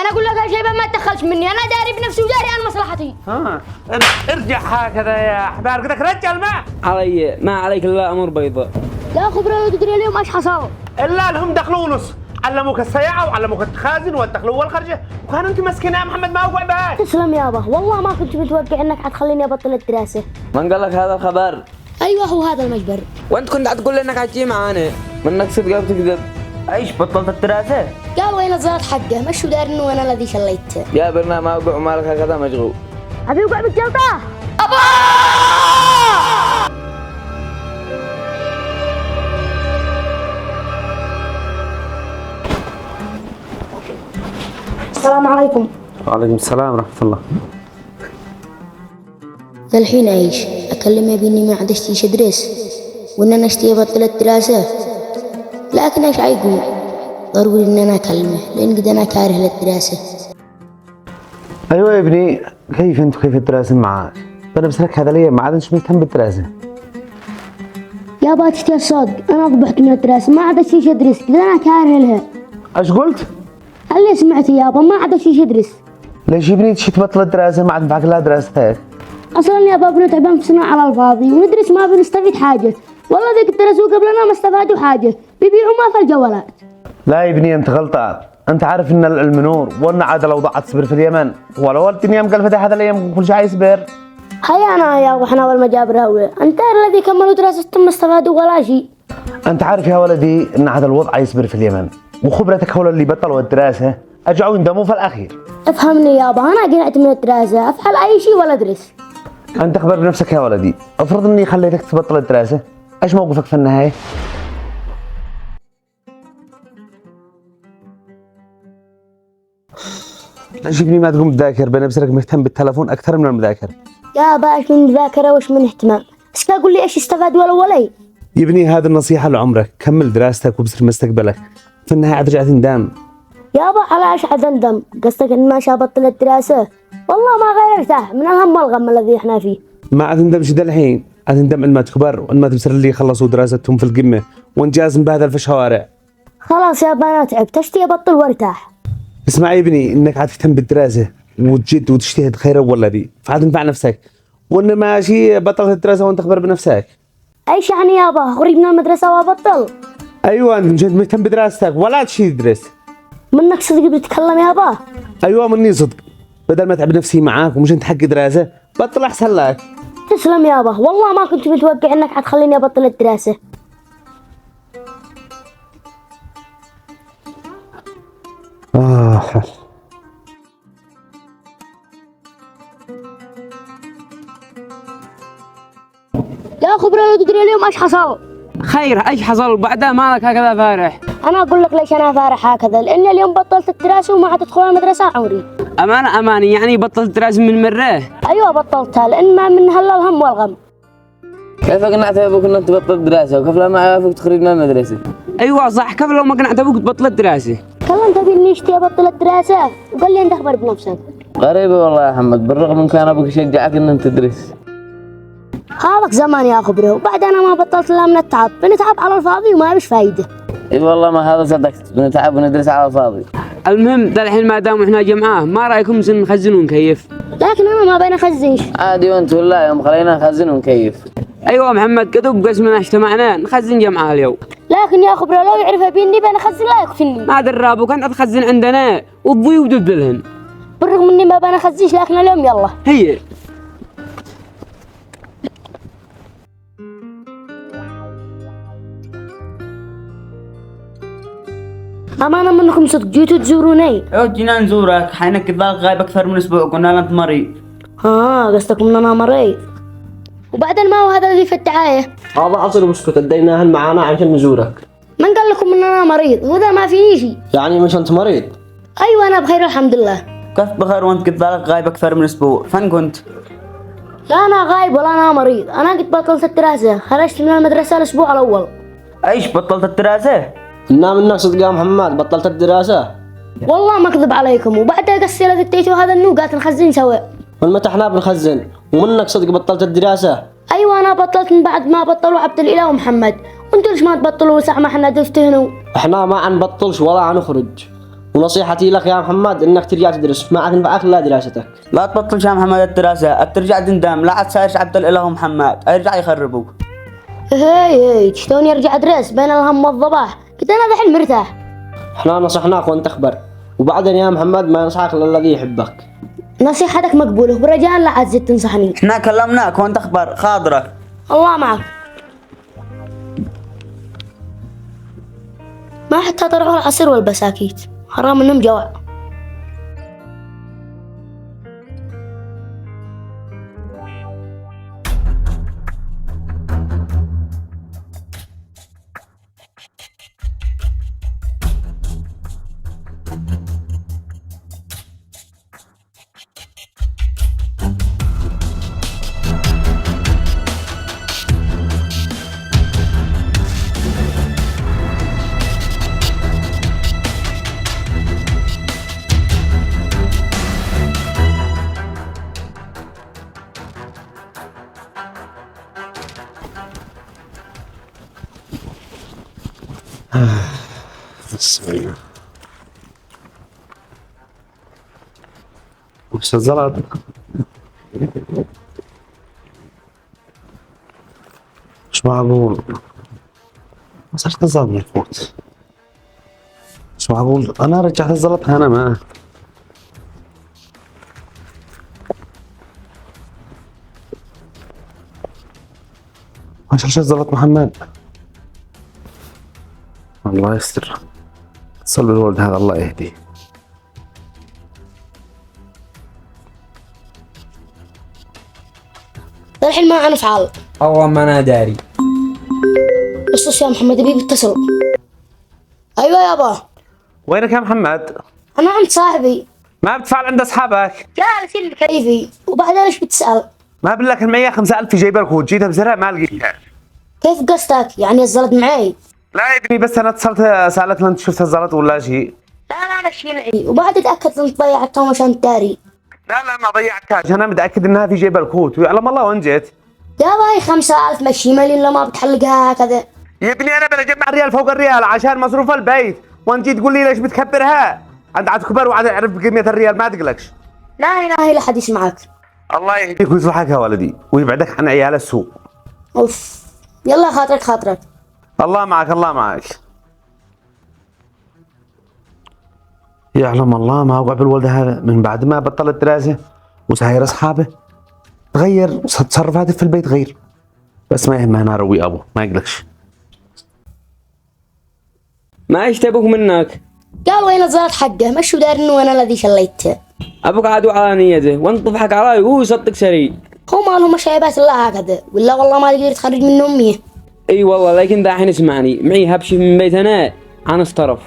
وانا اقول لك يا شيبه ما تدخلش مني، انا داري بنفسي وداري عن مصلحتي. ارجع هكذا يا حبار، قلت لك رجع الماء. علي ما عليك الا امور بيضاء. لا خبره تدري اليوم ايش حصل؟ الا لهم دخلوا ونص، علموك السياعه وعلموك التخازن والدخل والخرجه، وكان انت مسكين يا محمد ما وقع بهاي. تسلم يابا، والله ما كنت متوقع انك حتخليني ابطل الدراسه. من قال لك هذا الخبر؟ ايوه هو هذا المجبر. وانت كنت حتقول لي انك حتجي معانا، منك صدق بتكذب. ايش بطلت الدراسه؟ قال وين الزلط حقه، مشوا دار انه انا الذي شليته. يا برنا ما وقع مالك هكذا مشغول. ابي وقع بالجلطه. ابا! السلام عليكم. وعليكم السلام ورحمه الله. الحين ايش؟ اكلمه باني ما عاد اشتي ادرس وان انا اشتي ابطل الدراسه، لكن ايش حيقول؟ ضروري ان انا اكلمه لان قد انا كاره للدراسه. ايوه يا ابني، كيف انت وكيف الدراسه معاك؟ انا بس لك هذا ليه ما عاد مش مهتم بالدراسه؟ يابا تشتي الصدق، انا ضبحت من الدراسه ما عاد اشتي ادرس، قد انا كاره لها. ايش قلت؟ اللي سمعت يابا ما عاد اشتي ادرس. ليش يا ابني تشي تبطل الدراسه؟ ما عاد ينفعك لا دراستك. اصلا يابا بنتعبان في سنه على الفاضي وندرس ما بنستفيد حاجه، والله ذيك الدرسوا قبلنا ما استفادوا حاجه، بيبيعوا ما في الجوالات. لا يا ابني انت غلطان، انت عارف ان العلم نور، وان عاد لو ضاعت صبر في اليمن، ولو الدنيا مقلفه هذا الايام كل شيء يصبر. هيا انا يابا احنا اول ما جاب راوي، انت الذي كملوا دراستهم ما استفادوا ولا شيء. انت عارف يا ولدي ان هذا الوضع يصبر في اليمن، وخبرتك هؤلاء اللي بطلوا الدراسه اجعوا يندموا في الاخير. افهمني يابا، انا قنعت من الدراسه افعل اي شيء ولا ادرس. انت اخبر بنفسك يا ولدي، افرض اني خليتك تبطل الدراسه، ايش موقفك في النهايه؟ ليش ابني ما تقوم تذاكر؟ بنفسك مهتم بالتلفون اكثر من المذاكره. يابا ايش من مذاكره وايش من اهتمام؟ بس قول لي ايش استفاد ولا يا ابني هذه النصيحه لعمرك، كمل دراستك وابصر مستقبلك، في النهايه عاد رجعت تندم. يابا على ايش عاد اندم؟ قصدك ان ما شابطل الدراسه؟ والله ما غير ارتاح من الهم والغم الذي احنا فيه. ما عاد تندمش ده الحين، عاد تندم لما تكبر وانما تبصر اللي خلصوا دراستهم في القمه وانت جالس مبهذل في الشوارع. خلاص يابا انا تعبت، اشتي ابطل وارتاح. اسمع يا ابني، انك عاد تهتم بالدراسه وتجد وتجتهد خير اول ذي، فعاد تنفع نفسك، وانما شيء بطلت الدراسه وانت تخبر بنفسك. ايش يعني يابا؟ اخرج من المدرسه وابطل؟ ايوه انت مهتم بدراستك ولا تشي تدرس. منك صدق بتتكلم يابا؟ ايوه مني صدق، بدل ما اتعب نفسي معاك ومش انت حق دراسه بطل احسن لك. تسلم يابا، والله ما كنت متوقع انك حتخليني ابطل الدراسه. لا خبره لو تدري اليوم ايش حصل. خير ايش حصل بعدها مالك هكذا فارح؟ انا اقول لك ليش انا فارح هكذا، لاني اليوم بطلت الدراسه وما حتدخل المدرسه عمري. اماني يعني بطلت دراسه من مره؟ ايوه بطلتها لان ما منها الا الهم والغم. كيف قنعت ابوك انك تبطل دراسه وكيف لا ما عرفك تخرج من المدرسه؟ ايوه صح، كيف لو ما قنعت ابوك تبطل الدراسه؟ كلمت ابي اني اشتي ابطل الدراسه وقال لي انت اخبر بنفسك. غريبه والله يا محمد، بالرغم من كان ابوك يشجعك ان انت تدرس. هذاك زمان يا خبره، وبعد انا ما بطلت الا من التعب، بنتعب على الفاضي وما فيش فايده. اي والله ما هذا صدقت، بنتعب وندرس على الفاضي. المهم ده الحين ما دام احنا جمعاه، ما رايكم نخزن ونكيف؟ لكن انا ما بين اخزنش. عادي وانت والله يوم خلينا نخزن ونكيف. ايوه محمد كذب قسمنا اجتمعنا نخزن جمعاه اليوم. لكن يا خبره لو يعرف ابيني بين اخزن لا يكفيني. ما درابك انت تخزن عندنا وتضوي وتبدلهن. بالرغم اني ما بين اخزنش لكن اليوم يلا. هي أمانة منكم صدق جيتوا تزوروني؟ ايوه جينا نزورك، حينك كذا غايب اكثر من اسبوع، قلنا انت مريض. قصدكم ان انا مريض. وبعدين ما هو هذا اللي في الدعاية؟ هذا عصير بسكوت اديناه معانا عشان نزورك. من قال لكم ان انا مريض؟ وذا ما فيني شيء. يعني مش انت مريض؟ ايوه انا بخير الحمد لله. كيف بخير وانت كذا غايب اكثر من اسبوع؟ فين كنت؟ لا انا غايب ولا انا مريض، انا قد بطلت الدراسة، خرجت من المدرسة الاسبوع الاول. ايش بطلت الدراسة؟ قلنا منك صدق يا محمد بطلت الدراسة؟ والله ما اكذب عليكم، وبعدها قصيرة التيتو هذا النوقات نخزن سوا. من متى احنا بنخزن؟ ومنك صدق بطلت الدراسة؟ ايوه انا بطلت من بعد ما بطلوا عبد الاله ومحمد، وانتوا ليش ما تبطلوا ساعة ما احنا تفتهنوا؟ احنا ما عنبطلش ولا عنخرج، ونصيحتي لك يا محمد انك ترجع تدرس، ما عاد تنفعك لا دراستك. لا تبطل يا محمد الدراسة، ترجع تندم، لا عاد صاير عبد الاله محمد، ارجع يخربوك. هي شلون يرجع درس بين الهم والضباح؟ قلت انا دحين مرتاح. احنا نصحناك وانت اخبر، وبعدين يا محمد ما ينصحك الا الذي يحبك. نصيحتك مقبولة برجاء لا عاد زد تنصحني. احنا كلمناك وانت اخبر خاطرك. الله معك. ما حتى طرحوا العصير والبساكيت، حرام انهم جوع. وش الزلط؟ مش معقول ما صرت الزلط مفوت. مش معقول انا رجعت الزلط انا ما شو الزلط محمد. الله يستر. اتصل بالولد هذا الله يهديه. الحين ما انا فعال. والله ما انا داري. اصص يا محمد ابي بيتصل. ايوه يابا. وينك يا محمد؟ انا عند صاحبي. ما بتفعل عند اصحابك؟ جالس اللي كيفي وبعدين ايش بتسأل؟ ما بقول لك المية 5000 في جيبك وجيتها بزرع ما لقيتها. كيف قصدك؟ يعني الزلط معي؟ لا يدري بس انا اتصلت سألت لو انت شفت الزلط ولا شيء. لا انا شيء معي وبعد اتاكد انك ضيعتهم عشان تداري. لا ما ضيعتهاش انا متاكد انها في جيب الكوت ويعلم الله وين جيت. يا باي 5000 مشي مليون لما بتحلقها هكذا. يا ابني انا بجمع الريال فوق الريال عشان مصروف البيت وانت تقول لي ليش بتكبرها؟ انت عاد كبر وعاد اعرف بقيمه الريال ما تقلقش. لا حد يسمعك. الله يهديك ويصلحك يا ولدي ويبعدك عن عيال السوق. اوف يلا خاطرك. الله معك الله معك. يعلم الله ما وقع بالولد هذا من بعد ما بطل الدراسة وساير أصحابه تغير تصرفاته في البيت غير. بس ما يهمه أنا أروي أبوه ما يقلقش. ما اشتبك منك. قال وين الزلط حقه مشوا دار انه انا الذي شليته. ابوك عادوا على نيته وانت تضحك علي وهو يصدق سري. هو ما لهم شايبات الله هكذا ولا والله ما تقدر تخرج من امي. اي والله لكن دحين اسمعني معي هبشي من بيتنا عن الطرف.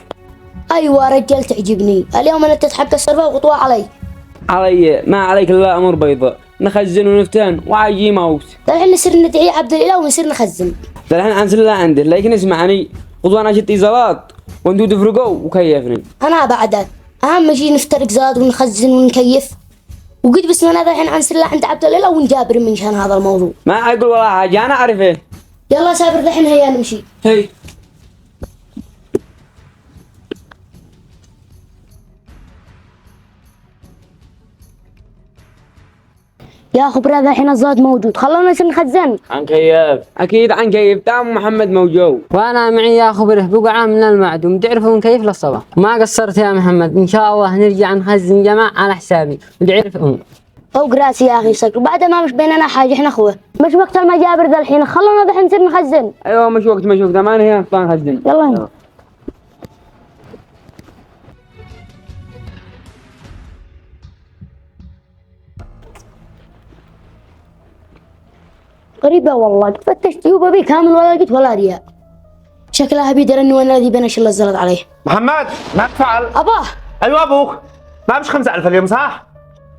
ايوه رجال تعجبني اليوم انا تتحق الصرفه وخطوه علي ما عليك الا امر بيضاء نخزن ونفتن وعاجي موت. الحين نصير ندعي عبد الاله ونصير نخزن. الحين عنسل الله عنده لكن اسمعني خذوا شتي زلط وانتو تفرقوا وكيفني. انا بعدك اهم شيء نفترق زاد ونخزن ونكيف وقد بس انا الحين عنسل الله عند عبد الاله ونجابر من شان هذا الموضوع. ما اقول والله حاجه انا اعرفه. يلا سابر الحين هيا نمشي. هي يا خبر هذا الحين الزاد موجود خلونا نصير نخزن. عن كيف اكيد عن كيف تام محمد موجود وانا معي يا خبره بقعه من المعدوم تعرفون كيف للصباح. ما قصرت يا محمد ان شاء الله نرجع نخزن جماعه على حسابي وتعرفون. فوق راسي يا اخي صقر بعد ما مش بيننا حاجه احنا اخوه مش وقت المجابر ذا الحين خلونا الحين نصير نخزن. ايوه مش وقت ما هي طان خزن. يلا غريبة والله فتشت جوبا بي كامل ولا لقيت ولا ريال. شكلها بيدر انه انا الذي بنشل الزلط عليه. محمد ما تفعل. اباه. ايوه ابوك ما مش 5000 اليوم صح؟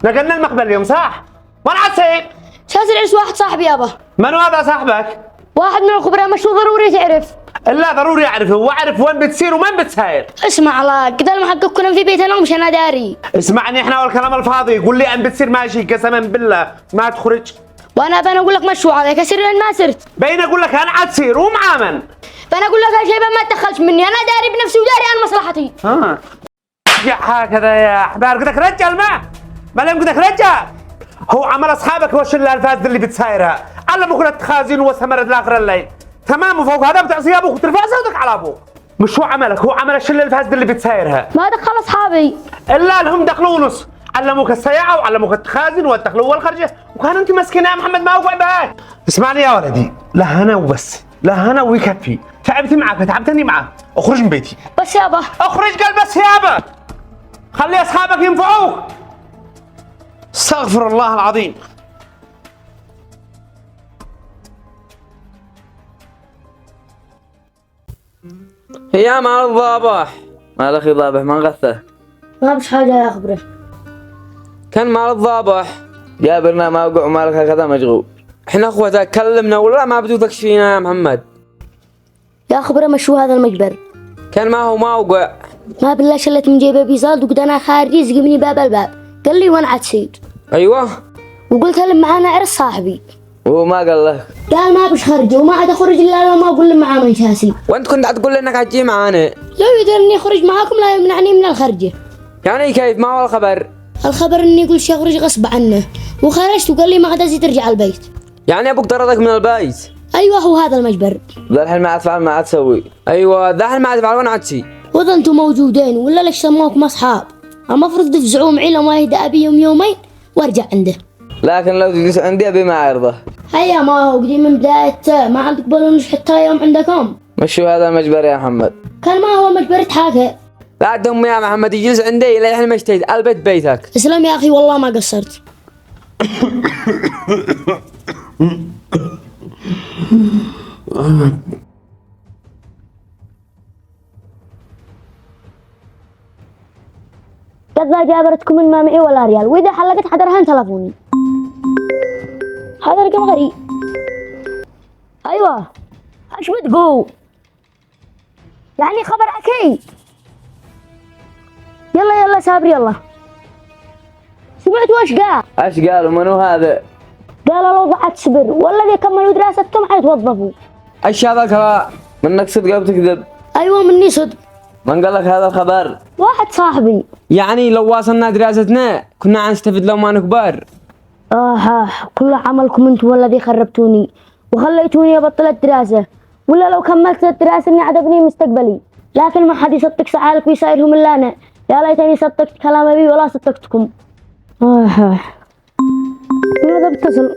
نقلنا المقبل اليوم صح؟ وين عسيب؟ شاز العرس واحد صاحبي يابا. منو هذا صاحبك؟ واحد من الخبراء مش ضروري تعرف. لا ضروري اعرفه واعرف وين بتسير ومن بتساير. اسمع الله قد المحقق كنا في بيتنا ومش انا داري. اسمعني احنا والكلام الفاضي قول لي ان بتصير ماشي قسما بالله ما تخرج. وانا بنا اقول لك مشوا عليك اسير وين ما سرت. بين اقول لك انا عاد تصير ومعامن. فانا اقول لك هالشيء ما تدخلش مني انا داري بنفسي وداري عن مصلحتي. ارجع هكذا يا حبار، قدك رجع الماء ملام، قدك رجع. هو عمل اصحابك وش الالفاظ اللي بتسايرها، علموك التخازين وثمرة الاخر الليل تمام، وفوق هذا بتعصي ابوك وترفع صوتك على ابوك. مش هو عملك، هو عمل الشله الفاسده اللي بتسايرها. ما دخل اصحابي الا لهم دخلوا نص، علموك السياعه وعلموك التخازن والدخل والخرجه، وكان انت مسكين يا محمد ما وقع بهاي. اسمعني يا ولدي، لا هنا وبس، لا هنا ويكفي. تعبت معك تعبتني معك، اخرج من بيتي. بس يابا اخرج قال بس يابا، خلي اصحابك ينفعوك. استغفر الله العظيم. يا مال الضابح، مالك يا ضابح ما نغثه؟ ما بش حاجة يا خبره. كان مال الضابح جابرنا ما وقع ومالك هكذا مشغول. احنا اخوتك كلمنا ولا ما بدو تكشفينا يا محمد؟ يا خبره مشو هذا المجبر. كان ما هو ما وقع. ما بالله شلت من جيبه بيزاد وقد انا خارج يزقمني باب الباب، قال لي وانا عتسيد. ايوه وقلت له معانا عرس صاحبي. وهو ما قال لك؟ قال ما بش خرجه وما عاد اخرج الا لما اقول له معاه من شاسي. وانت كنت تقول انك حتجي معانا. لو يقدر اني اخرج معاكم لا يمنعني من الخرجه. يعني كيف؟ ما هو الخبر؟ الخبر اني يقول شي اخرج غصب عنه، وخرجت وقال لي ما عاد ازيد ترجع البيت. يعني ابوك طردك من البيت؟ ايوه هو هذا المجبر. ذا الحين ما عاد تفعل ما عاد تسوي. ايوه ذا الحين ما عاد تفعل وين عاد تشي؟ واذا انتم موجودين ولا ليش سموكم اصحاب؟ المفروض تفزعوا معي لما يهدأ ابي يومين وارجع عنده. لكن لو تجلس عندي ابي ما يرضى. هيا ما هو قديم من بداية ما عاد تقبلونش حتى يوم عندكم. مشوا هذا المجبر يا محمد. كان ما هو مجبر تحاكي. لا دم يا محمد يجلس عندي الى الحين ما اشتهيت البيت بيتك. اسلم يا اخي والله ما قصرت. كذا جابرتكم ما معي ولا ريال، واذا حلقت حضرها تلفوني. هذا رقم غريب. ايوه ايش بتقول؟ يعني خبر اكيد. يلا يلا سابر يلا. سمعت وش قال؟ ايش قال ومنو هذا؟ قال لو ضحت صبر والذي كملوا دراستهم حيتوظفوا. ايش هذا الكلام؟ منك صدق او تكذب؟ ايوه مني صدق. من قال لك هذا الخبر؟ واحد صاحبي. يعني لو واصلنا دراستنا كنا نستفيد لو ما نكبر. كل عملكم انتم والذي خربتوني وخليتوني ابطل الدراسة، ولا لو كملت الدراسة اني عدبني مستقبلي، لكن ما حد يصدق سعالك ويسايرهم الا انا. يا ليتني صدقت كلام ابي ولا صدقتكم. ماذا بتصل؟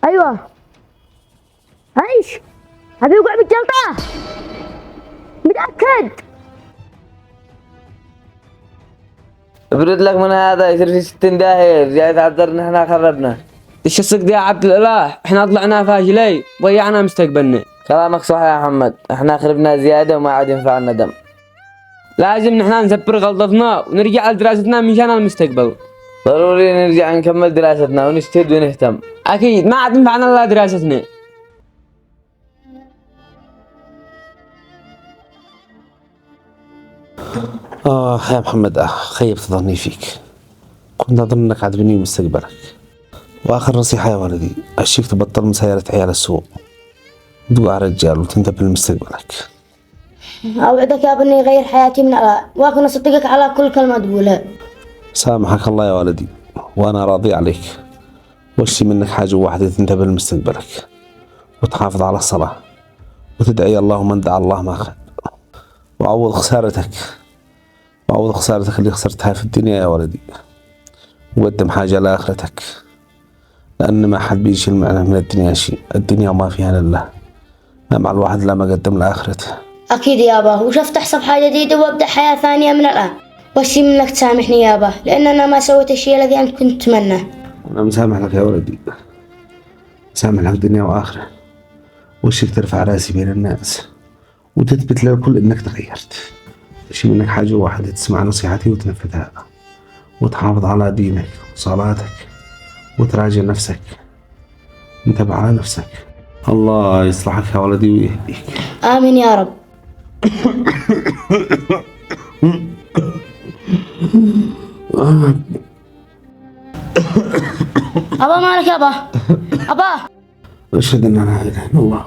ايوه ايش؟ ابي يوقع بالجلطة متأكد. ابرد لك من هذا يصير في 60 داهية جاي تعذرنا احنا خربنا. ايش الصدق يا عبد الاله؟ احنا طلعنا فاشلين ضيعنا مستقبلنا. كلامك صح يا محمد، احنا خربنا زيادة وما عاد ينفع الندم. لازم نحن نسبر غلطتنا ونرجع لدراستنا مشان المستقبل. ضروري نرجع نكمل دراستنا ونجتهد ونهتم. اكيد ما عاد ينفعنا الا دراستنا. يا محمد خيبت ظني فيك، كنت أظن أنك عدبني مستقبلك. وآخر نصيحة يا ولدي، أشيك تبطل مسايرة عيال السوق، تقع رجال وتنتبه لمستقبلك. أوعدك يا ابني غير حياتي من الآن، وأكون أصدقك على كل كلمة تقولها. سامحك الله يا ولدي، وأنا راضي عليك. واشي منك حاجة واحدة، تنتبه لمستقبلك وتحافظ على الصلاة وتدعي الله من دعا الله ما خاب. وعوض خسارتك اللي خسرتها في الدنيا يا ولدي، وقدم حاجة لآخرتك، لأن ما حد بيشيل معنا من الدنيا شيء. الدنيا وما فيها لله، ما مع الواحد لا ما قدم لآخرته. أكيد يابا، وش أفتح صفحة جديدة وأبدأ حياة ثانية من الآن. وشي منك تسامحني يابا، لأن أنا ما سويت الشيء الذي أنت كنت تتمناه. أنا مسامح لك يا ولدي، مسامح لك دنيا وآخرة. وشك ترفع راسي بين الناس وتثبت للكل إنك تغيرت. وشي منك حاجة واحدة، تسمع نصيحتي وتنفذها، وتحافظ على دينك وصلاتك وتراجع نفسك، انتبه على نفسك. الله يصلحك يا ولدي ويهديك. آمين يا رب. أبا مالك يابا؟ أبا أشهد أن لا إله إلا الله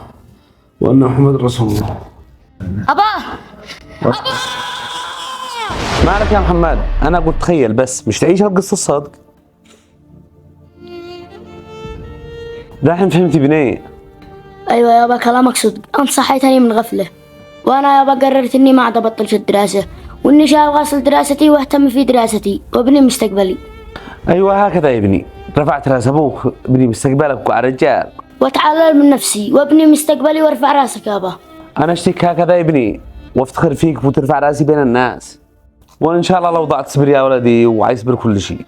وأن محمد رسول الله. أبا مالك يا محمد؟ أنا قلت تخيل بس مش تعيش هالقصة الصدق. دحين فهمت بني. ايوه يابا كلامك صدق، انت صحيتني من غفله، وانا يابا قررت اني ما عاد ابطلش الدراسه، واني شايف اصل دراستي واهتم في دراستي وابني مستقبلي. أيوة هكذا يا ابني، رفعت راس أبوك ابني مستقبلك وعلى رجال. واتعلم من نفسي وابني مستقبلي وارفع راسك يابا. أنا أشتك هكذا يا ابني وافتخر فيك وترفع راسي بين الناس، وإن شاء الله لو ضعت صبر يا ولدي وعيصبر كل شيء.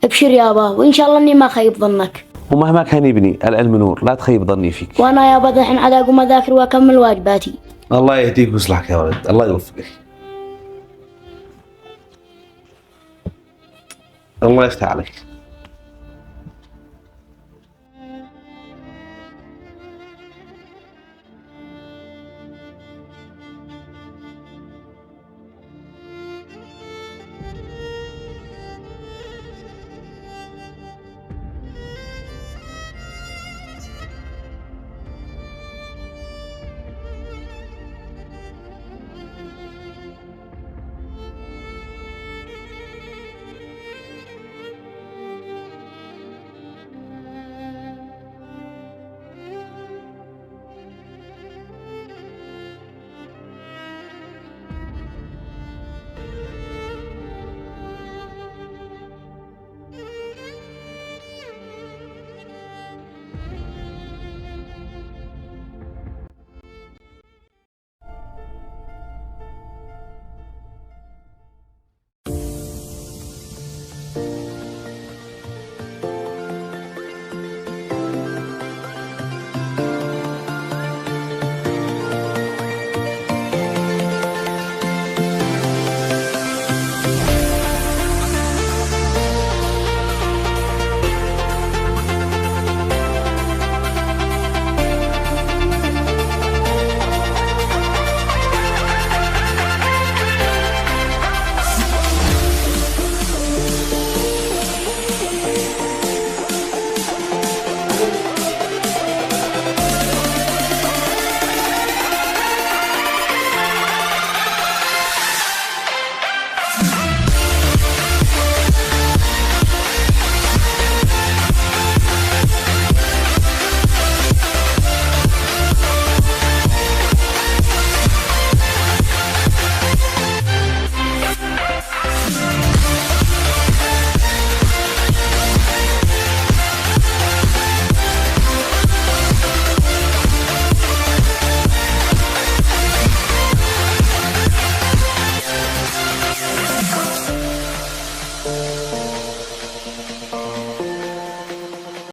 ابشر يابا، وان شاء الله اني ما خيب ظنك. ومهما كان ابني العلم نور، لا تخيب ظني فيك. وانا يابا دحين عاد اقوم اذاكر واكمل واجباتي. الله يهديك ويصلحك يا ولد، الله يوفقك. الله يفتح عليك.